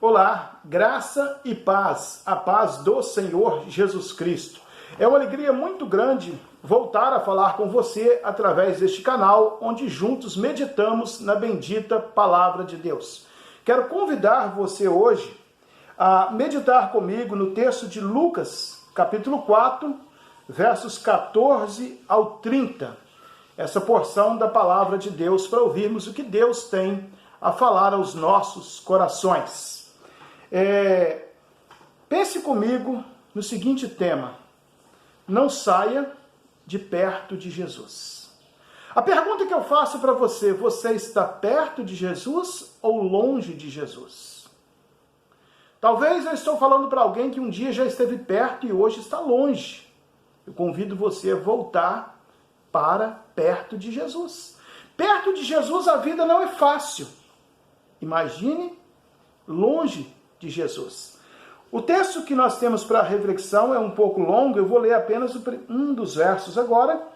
Olá, graça e paz, a paz do Senhor Jesus Cristo. É uma alegria muito grande voltar a falar com você através deste canal, onde juntos meditamos na bendita Palavra de Deus. Quero convidar você hoje a meditar comigo no texto de Lucas, capítulo 4, versos 14 ao 30. Essa porção da Palavra de Deus para ouvirmos o que Deus tem a falar aos nossos corações. Pense comigo no seguinte tema: não saia de perto de Jesus. A pergunta que eu faço para você: você está perto de Jesus ou longe de Jesus? Talvez eu estou falando para alguém que um dia já esteve perto e hoje está longe. Eu convido você a voltar para perto de Jesus. Perto de Jesus a vida não é fácil. Imagine longe de Jesus. O texto que nós temos para reflexão é um pouco longo, eu vou ler apenas um dos versos agora,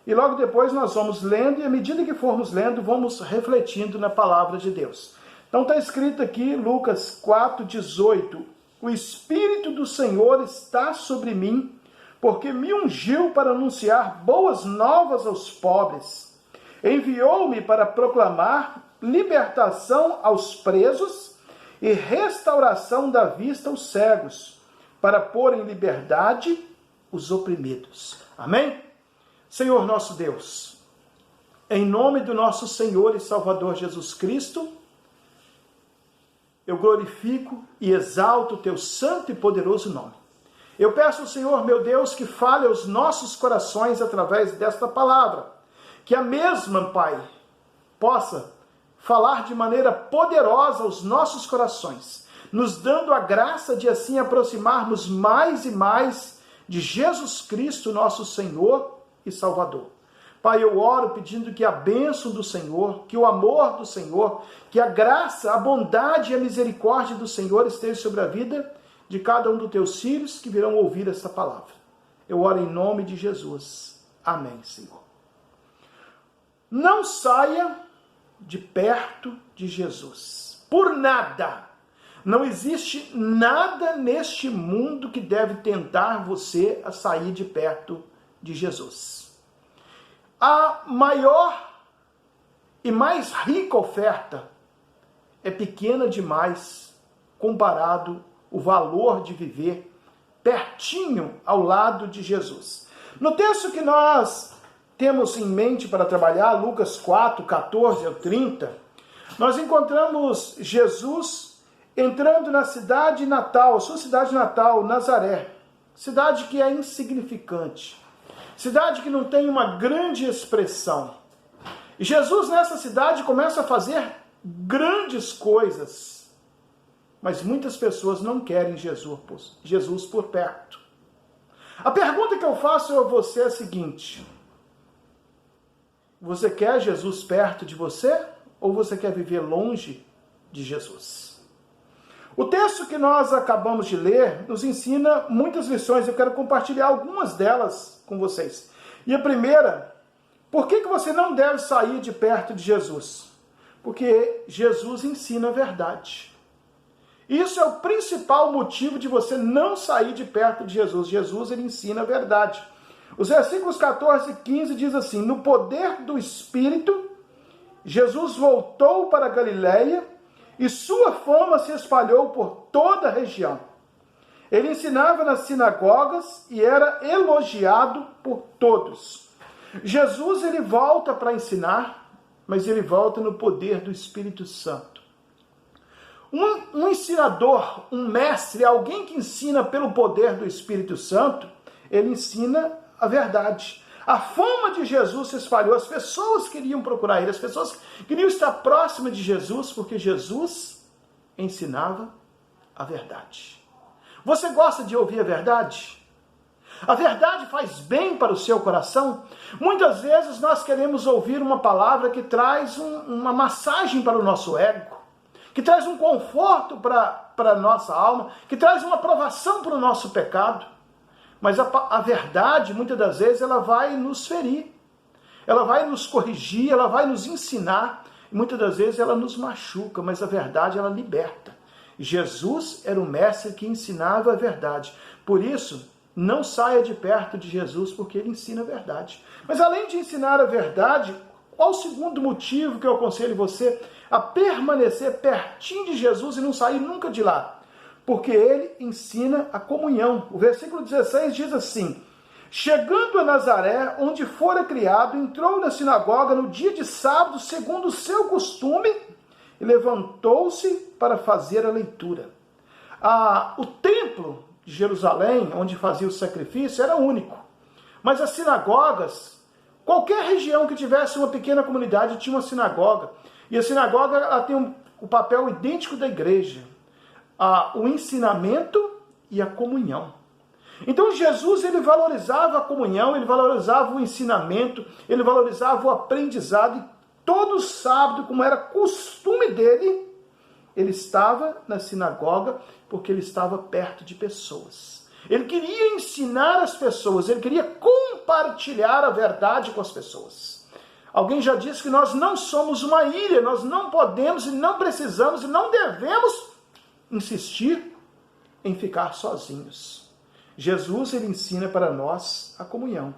e logo depois nós vamos lendo, e à medida que formos lendo, vamos refletindo na palavra de Deus. Então está escrito aqui, Lucas 4:18, o Espírito do Senhor está sobre mim, porque me ungiu para anunciar boas novas aos pobres, enviou-me para proclamar libertação aos presos, e restauração da vista aos cegos, para pôr em liberdade os oprimidos. Amém? Senhor nosso Deus, em nome do nosso Senhor e Salvador Jesus Cristo, eu glorifico e exalto o teu santo e poderoso nome. Eu peço ao Senhor, meu Deus, que fale aos nossos corações através desta palavra, que a mesma, Pai, possa falar de maneira poderosa aos nossos corações, nos dando a graça de assim aproximarmos mais e mais de Jesus Cristo, nosso Senhor e Salvador. Pai, eu oro pedindo que a bênção do Senhor, que o amor do Senhor, que a graça, a bondade e a misericórdia do Senhor esteja sobre a vida de cada um dos teus filhos que virão ouvir esta palavra. Eu oro em nome de Jesus. Amém, Senhor. Não saia de perto de Jesus. Por nada. Não existe nada neste mundo que deve tentar você a sair de perto de Jesus. A maior e mais rica oferta é pequena demais comparado o valor de viver pertinho ao lado de Jesus. No texto que nós temos em mente para trabalhar, Lucas 4, 14 ao 30, nós encontramos Jesus entrando na cidade natal, sua cidade natal, Nazaré, cidade que é insignificante, cidade que não tem uma grande expressão. E Jesus nessa cidade começa a fazer grandes coisas, mas muitas pessoas não querem Jesus por perto. A pergunta que eu faço a você é a seguinte: você quer Jesus perto de você ou você quer viver longe de Jesus? O texto que nós acabamos de ler nos ensina muitas lições. Eu quero compartilhar algumas delas com vocês. E a primeira, por que você não deve sair de perto de Jesus? Porque Jesus ensina a verdade. Isso é o principal motivo de você não sair de perto de Jesus. Jesus, ele ensina a verdade. Os versículos 14 e 15 diz assim: no poder do Espírito, Jesus voltou para a Galiléia e sua fama se espalhou por toda a região. Ele ensinava nas sinagogas e era elogiado por todos. Jesus, ele volta para ensinar, mas ele volta no poder do Espírito Santo. Um ensinador, um mestre, alguém que ensina pelo poder do Espírito Santo, ele ensina a verdade. A fama de Jesus se espalhou, as pessoas queriam procurar ele, as pessoas queriam estar próximas de Jesus, porque Jesus ensinava a verdade. Você gosta de ouvir a verdade? A verdade faz bem para o seu coração? Muitas vezes nós queremos ouvir uma palavra que traz uma massagem para o nosso ego, que traz um conforto para a nossa alma, que traz uma aprovação para o nosso pecado. Mas a verdade, muitas das vezes, ela vai nos ferir. Ela vai nos corrigir, ela vai nos ensinar. Muitas das vezes ela nos machuca, mas a verdade ela liberta. Jesus era o mestre que ensinava a verdade. Por isso, não saia de perto de Jesus, porque ele ensina a verdade. Mas além de ensinar a verdade, qual o segundo motivo que eu aconselho você a permanecer pertinho de Jesus e não sair nunca de lá? Porque ele ensina a comunhão. O versículo 16 diz assim: chegando a Nazaré, onde fora criado, entrou na sinagoga no dia de sábado, segundo o seu costume, e levantou-se para fazer a leitura. O templo de Jerusalém, onde fazia o sacrifício, era único. Mas as sinagogas, qualquer região que tivesse uma pequena comunidade tinha uma sinagoga. E a sinagoga ela tem o papel idêntico da igreja. O ensinamento e a comunhão. Então Jesus ele valorizava a comunhão, ele valorizava o ensinamento, ele valorizava o aprendizado. E todo sábado, como era costume dele, ele estava na sinagoga porque ele estava perto de pessoas. Ele queria ensinar as pessoas, ele queria compartilhar a verdade com as pessoas. Alguém já disse que nós não somos uma ilha, nós não podemos e não precisamos e não devemos insistir em ficar sozinhos. Jesus ele ensina para nós a comunhão.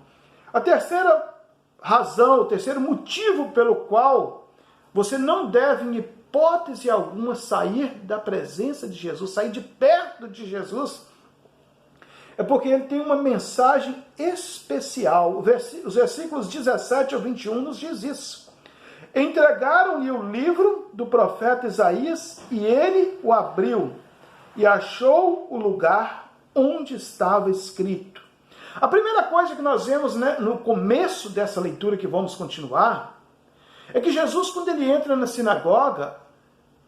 A terceira razão, o terceiro motivo pelo qual você não deve, em hipótese alguma, sair da presença de Jesus, sair de perto de Jesus, é porque ele tem uma mensagem especial. Os versículos 17 ao 21 nos diz isso. Entregaram-lhe o livro do profeta Isaías e ele o abriu e achou o lugar onde estava escrito. A primeira coisa que nós vemos, no começo dessa leitura que vamos continuar, é que Jesus, quando ele entra na sinagoga,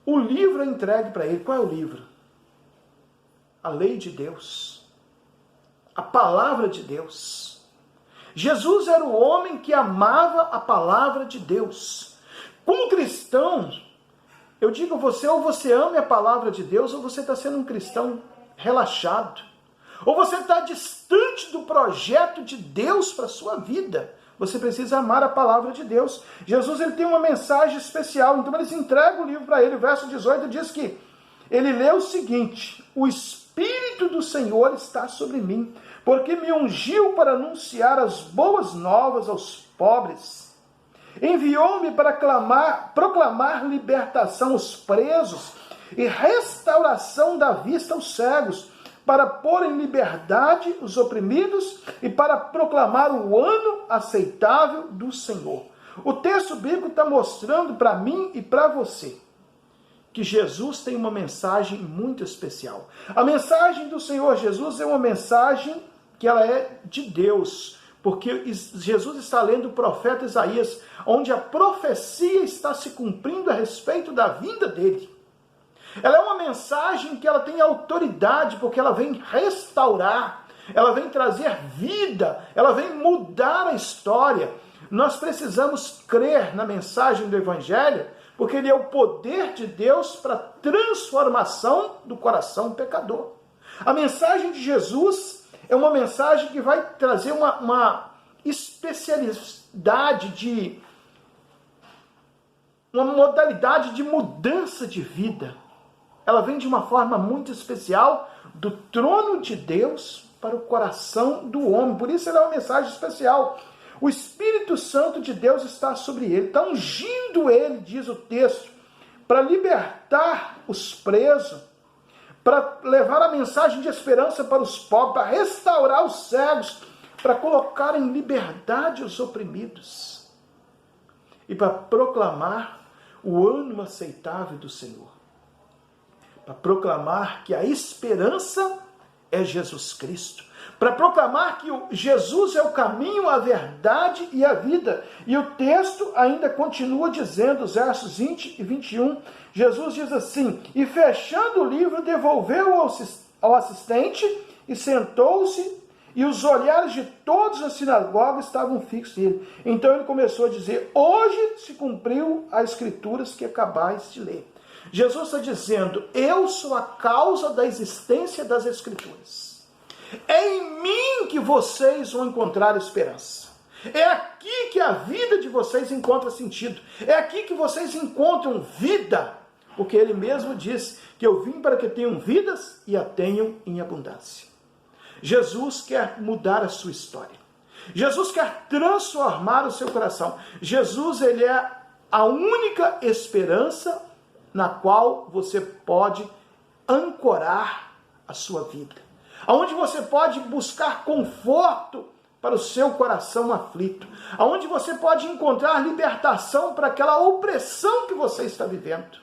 o livro é entregue para ele. Qual é o livro? A lei de Deus. A palavra de Deus. Jesus era o homem que amava a palavra de Deus. Como cristão, eu digo a você, ou você ama a palavra de Deus, ou você está sendo um cristão relaxado. Ou você está distante do projeto de Deus para a sua vida. Você precisa amar a palavra de Deus. Jesus ele tem uma mensagem especial, então eles entregam o livro para ele. O verso 18 diz que ele lê o seguinte: o Espírito do Senhor está sobre mim, porque me ungiu para anunciar as boas novas aos pobres. Enviou-me para proclamar libertação aos presos e restauração da vista aos cegos, para pôr em liberdade os oprimidos e para proclamar o ano aceitável do Senhor. O texto bíblico está mostrando para mim e para você que Jesus tem uma mensagem muito especial. A mensagem do Senhor Jesus é uma mensagem que ela é de Deus, porque Jesus está lendo o profeta Isaías, onde a profecia está se cumprindo a respeito da vinda dele. Ela é uma mensagem que ela tem autoridade, porque ela vem restaurar, ela vem trazer vida, ela vem mudar a história. Nós precisamos crer na mensagem do Evangelho, porque ele é o poder de Deus para a transformação do coração pecador. A mensagem de Jesus é uma mensagem que vai trazer uma especialidade, uma modalidade de mudança de vida. Ela vem de uma forma muito especial do trono de Deus para o coração do homem. Por isso ela é uma mensagem especial. O Espírito Santo de Deus está sobre ele, está ungindo ele, diz o texto, para libertar os presos, para levar a mensagem de esperança para os pobres, para restaurar os cegos, para colocar em liberdade os oprimidos e para proclamar o ano aceitável do Senhor. Para proclamar que a esperança é Jesus Cristo. Para proclamar que Jesus é o caminho, a verdade e a vida. E o texto ainda continua dizendo, os versos 20 e 21, Jesus diz assim: e fechando o livro, devolveu ao assistente e sentou-se, e os olhares de todos na sinagoga estavam fixos nele. Então ele começou a dizer: hoje se cumpriu as escrituras que acabais de ler. Jesus está dizendo: eu sou a causa da existência das Escrituras. É em mim que vocês vão encontrar esperança. É aqui que a vida de vocês encontra sentido. É aqui que vocês encontram vida. Porque ele mesmo diz que eu vim para que tenham vidas e a tenham em abundância. Jesus quer mudar a sua história. Jesus quer transformar o seu coração. Jesus, ele é a única esperança na qual você pode ancorar a sua vida. Aonde você pode buscar conforto para o seu coração aflito. Aonde você pode encontrar libertação para aquela opressão que você está vivendo.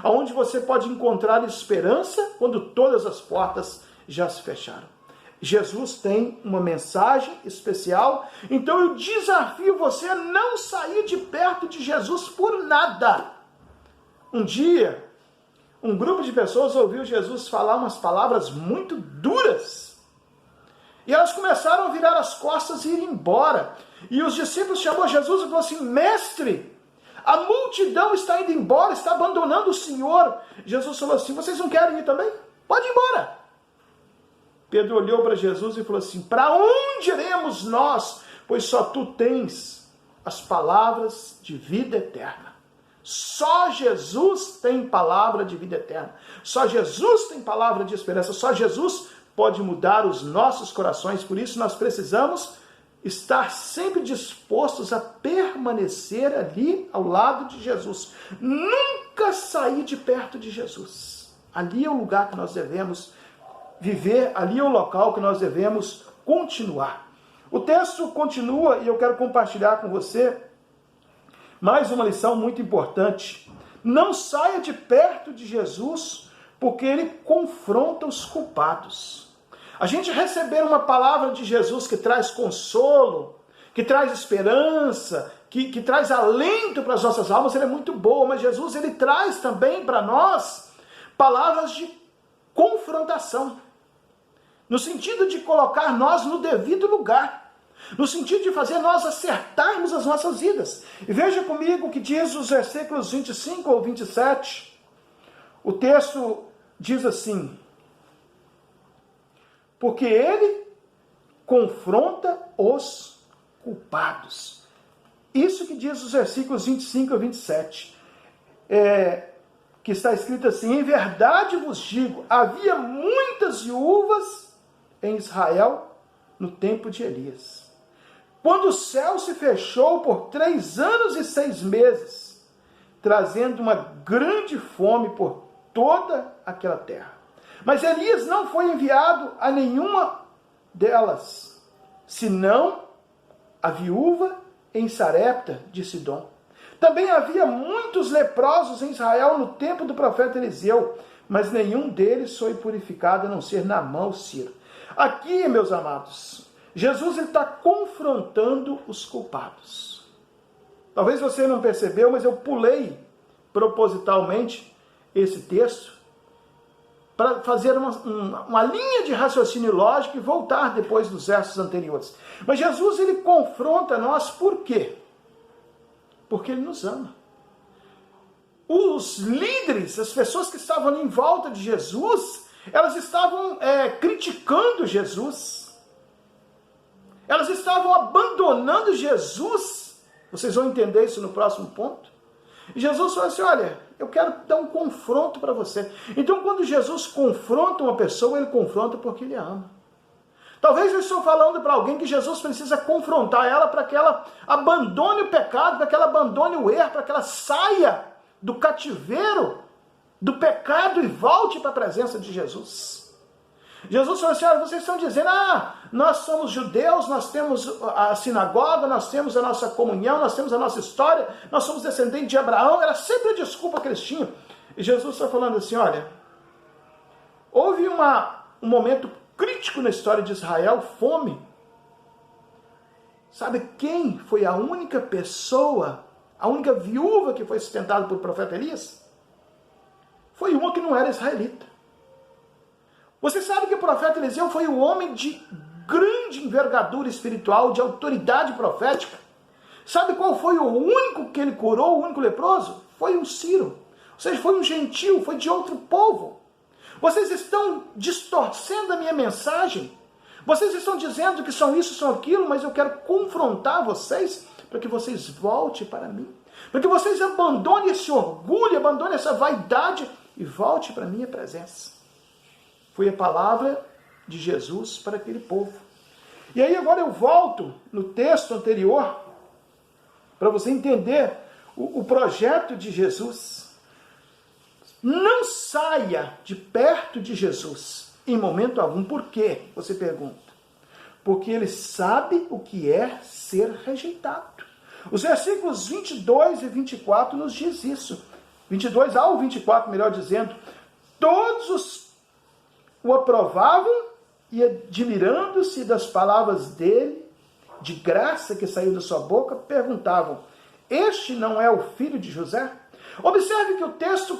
Aonde você pode encontrar esperança quando todas as portas já se fecharam. Jesus tem uma mensagem especial, então eu desafio você a não sair de perto de Jesus por nada. Um dia, um grupo de pessoas ouviu Jesus falar umas palavras muito duras. E elas começaram a virar as costas e ir embora. E os discípulos chamou Jesus e falou assim: mestre, a multidão está indo embora, está abandonando o Senhor. Jesus falou assim: vocês não querem ir também? Pode ir embora. Pedro olhou para Jesus e falou assim: para onde iremos nós? Pois só tu tens as palavras de vida eterna. Só Jesus tem palavra de vida eterna. Só Jesus tem palavra de esperança. Só Jesus pode mudar os nossos corações. Por isso nós precisamos estar sempre dispostos a permanecer ali ao lado de Jesus. Nunca sair de perto de Jesus. Ali é o lugar que nós devemos viver, ali é o local que nós devemos continuar. O texto continua e eu quero compartilhar com você mais uma lição muito importante. Não saia de perto de Jesus, porque ele confronta os culpados. A gente receber uma palavra de Jesus que traz consolo, que traz esperança, que traz alento para as nossas almas, ele é muito boa, mas Jesus, ele traz também para nós palavras de confrontação, no sentido de colocar nós no devido lugar, no sentido de fazer nós acertarmos as nossas vidas. E veja comigo o que diz os versículos 25 ou 27. O texto diz assim: porque ele confronta os culpados. Isso que diz os versículos 25 a 27. Que está escrito assim: em verdade vos digo, havia muitas viúvas em Israel no tempo de Elias, quando o céu se fechou por 3 anos e 6 meses, trazendo uma grande fome por toda aquela terra. Mas Elias não foi enviado a nenhuma delas, senão a viúva em Sarepta de Sidom. Também havia muitos leprosos em Israel no tempo do profeta Eliseu, mas nenhum deles foi purificado, a não ser Naamã o sírio. Aqui, meus amados, Jesus está confrontando os culpados. Talvez você não percebeu, mas eu pulei propositalmente esse texto para fazer uma linha de raciocínio lógico e voltar depois dos versos anteriores. Mas Jesus, ele confronta nós por quê? Porque ele nos ama. Os líderes, as pessoas que estavam ali em volta de Jesus, elas estavam criticando Jesus. Elas estavam abandonando Jesus. Vocês vão entender isso no próximo ponto. E Jesus falou assim: olha, eu quero dar um confronto para você. Então, quando Jesus confronta uma pessoa, ele confronta porque ele ama. Talvez eu estou falando para alguém que Jesus precisa confrontar ela para que ela abandone o pecado, para que ela abandone o erro, para que ela saia do cativeiro do pecado e volte para a presença de Jesus. Jesus falou assim: olha, vocês estão dizendo, nós somos judeus, nós temos a sinagoga, nós temos a nossa comunhão, nós temos a nossa história, nós somos descendentes de Abraão. Era sempre a desculpa que eles tinham. E Jesus está falando assim: olha, houve um momento crítico na história de Israel, fome. Sabe quem foi a única pessoa, a única viúva que foi sustentada pelo profeta Elias? Foi uma que não era israelita. Você sabe que o profeta Eliseu foi um homem de grande envergadura espiritual, de autoridade profética. Sabe qual foi o único que ele curou, o único leproso? Foi um sírio. Ou seja, foi um gentil, foi de outro povo. Vocês estão distorcendo a minha mensagem. Vocês estão dizendo que são isso, são aquilo, mas eu quero confrontar vocês para que vocês voltem para mim. Para que vocês abandonem esse orgulho, abandonem essa vaidade e volte para a minha presença. Foi a palavra de Jesus para aquele povo. E aí agora eu volto no texto anterior, para você entender o projeto de Jesus. Não saia de perto de Jesus em momento algum. Por quê? Você pergunta. Porque ele sabe o que é ser rejeitado. Os versículos 22 e 24 nos diz isso. 22 ao 24, melhor dizendo. Todos o aprovavam e, admirando-se das palavras dele, de graça que saiu da sua boca, perguntavam: este não é o filho de José? Observe que o texto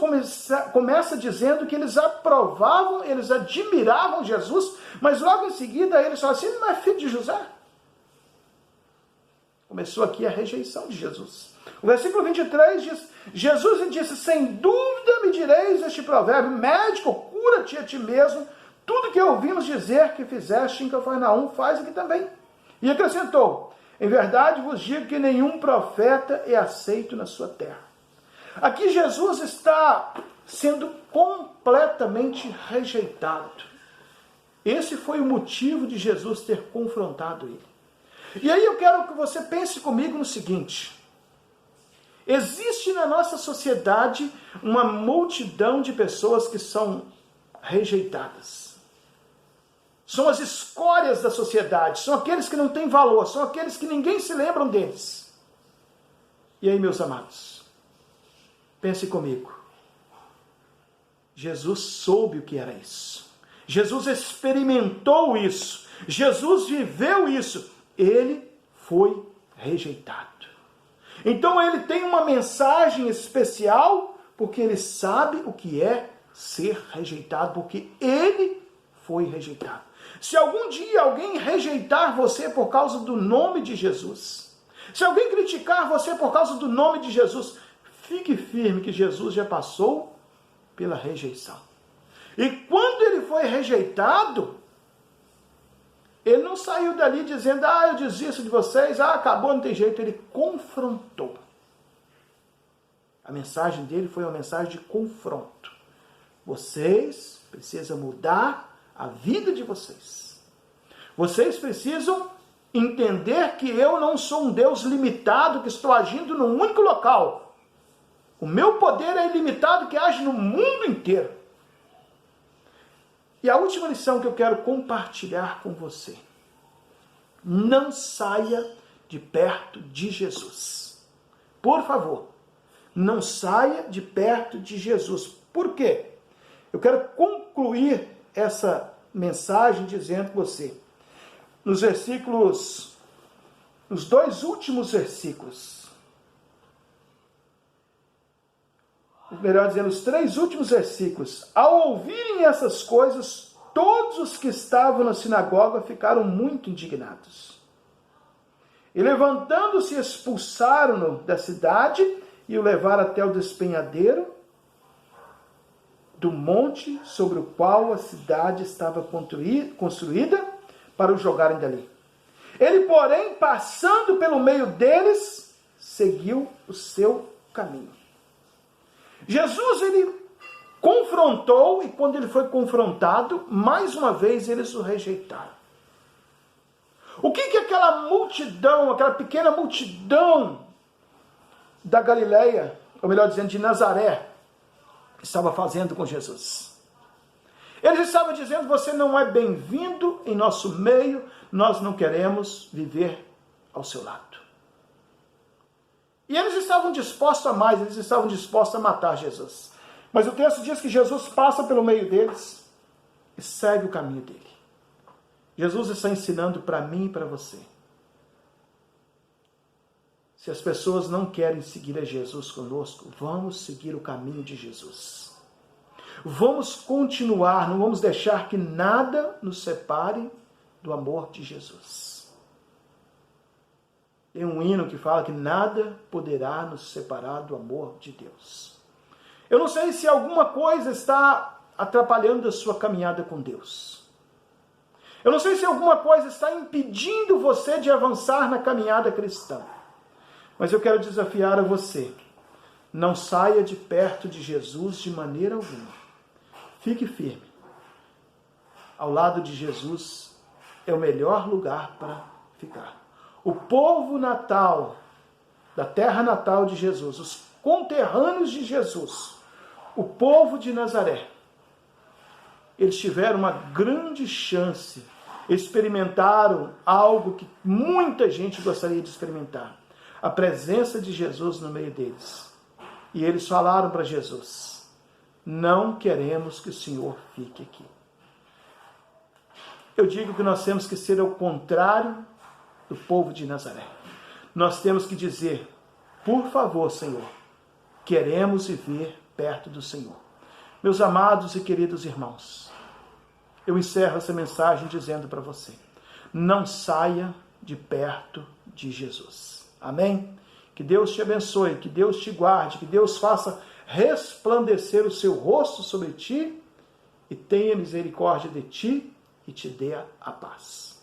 começa dizendo que eles aprovavam, eles admiravam Jesus, mas logo em seguida eles falam assim: não é filho de José? Começou aqui a rejeição de Jesus. O versículo 23 diz: Jesus lhe disse: sem dúvida me direis este provérbio, médico, cura-te a ti mesmo, tudo que ouvimos dizer que fizeste em Cafarnaum, faz aqui também. E acrescentou: em verdade vos digo que nenhum profeta é aceito na sua terra. Aqui Jesus está sendo completamente rejeitado. Esse foi o motivo de Jesus ter confrontado ele. E aí eu quero que você pense comigo no seguinte: existe na nossa sociedade uma multidão de pessoas que são rejeitadas. São as escórias da sociedade, são aqueles que não têm valor, são aqueles que ninguém se lembra deles. E aí, meus amados, pense comigo. Jesus soube o que era isso. Jesus experimentou isso. Jesus viveu isso. Ele foi rejeitado. Então ele tem uma mensagem especial, porque ele sabe o que é ser rejeitado, porque ele foi rejeitado. Se algum dia alguém rejeitar você por causa do nome de Jesus, se alguém criticar você por causa do nome de Jesus, fique firme que Jesus já passou pela rejeição. E quando ele foi rejeitado, ele não saiu dali dizendo: eu desisto de vocês, acabou, não tem jeito. Ele confrontou. A mensagem dele foi uma mensagem de confronto. Vocês precisam mudar a vida de vocês. Vocês precisam entender que eu não sou um Deus limitado, que estou agindo num único local. O meu poder é ilimitado, que age no mundo inteiro. E a última lição que eu quero compartilhar com você: não saia de perto de Jesus. Por favor, não saia de perto de Jesus. Por quê? Eu quero concluir essa mensagem dizendo para você, nos dois últimos versículos, melhor dizendo, os 3 últimos versículos: ao ouvirem essas coisas, todos os que estavam na sinagoga ficaram muito indignados. E levantando-se, expulsaram-no da cidade e o levaram até o despenhadeiro do monte sobre o qual a cidade estava construída, para o jogarem dali. Ele, porém, passando pelo meio deles, seguiu o seu caminho. Jesus, ele confrontou, e quando ele foi confrontado, mais uma vez eles o rejeitaram. O que aquela multidão, aquela pequena multidão da Galileia, ou melhor dizendo, de Nazaré, estava fazendo com Jesus? Eles estavam dizendo: você não é bem-vindo em nosso meio, nós não queremos viver ao seu lado. E eles estavam dispostos a mais, eles estavam dispostos a matar Jesus. Mas o texto diz que Jesus passa pelo meio deles e segue o caminho dele. Jesus está ensinando para mim e para você. Se as pessoas não querem seguir a Jesus conosco, vamos seguir o caminho de Jesus. Vamos continuar, não vamos deixar que nada nos separe do amor de Jesus. Tem um hino que fala que nada poderá nos separar do amor de Deus. Eu não sei se alguma coisa está atrapalhando a sua caminhada com Deus. Eu não sei se alguma coisa está impedindo você de avançar na caminhada cristã. Mas eu quero desafiar a você. Não saia de perto de Jesus de maneira alguma. Fique firme. Ao lado de Jesus é o melhor lugar para ficar. O povo natal, da terra natal de Jesus, os conterrâneos de Jesus, o povo de Nazaré, eles tiveram uma grande chance, experimentaram algo que muita gente gostaria de experimentar, a presença de Jesus no meio deles. E eles falaram para Jesus: não queremos que o Senhor fique aqui. Eu digo que nós temos que ser ao contrário do povo de Nazaré. Nós temos que dizer: por favor, Senhor, queremos viver perto do Senhor. Meus amados e queridos irmãos, eu encerro essa mensagem dizendo para você: não saia de perto de Jesus. Amém? Que Deus te abençoe, que Deus te guarde, que Deus faça resplandecer o seu rosto sobre ti e tenha misericórdia de ti e te dê a paz.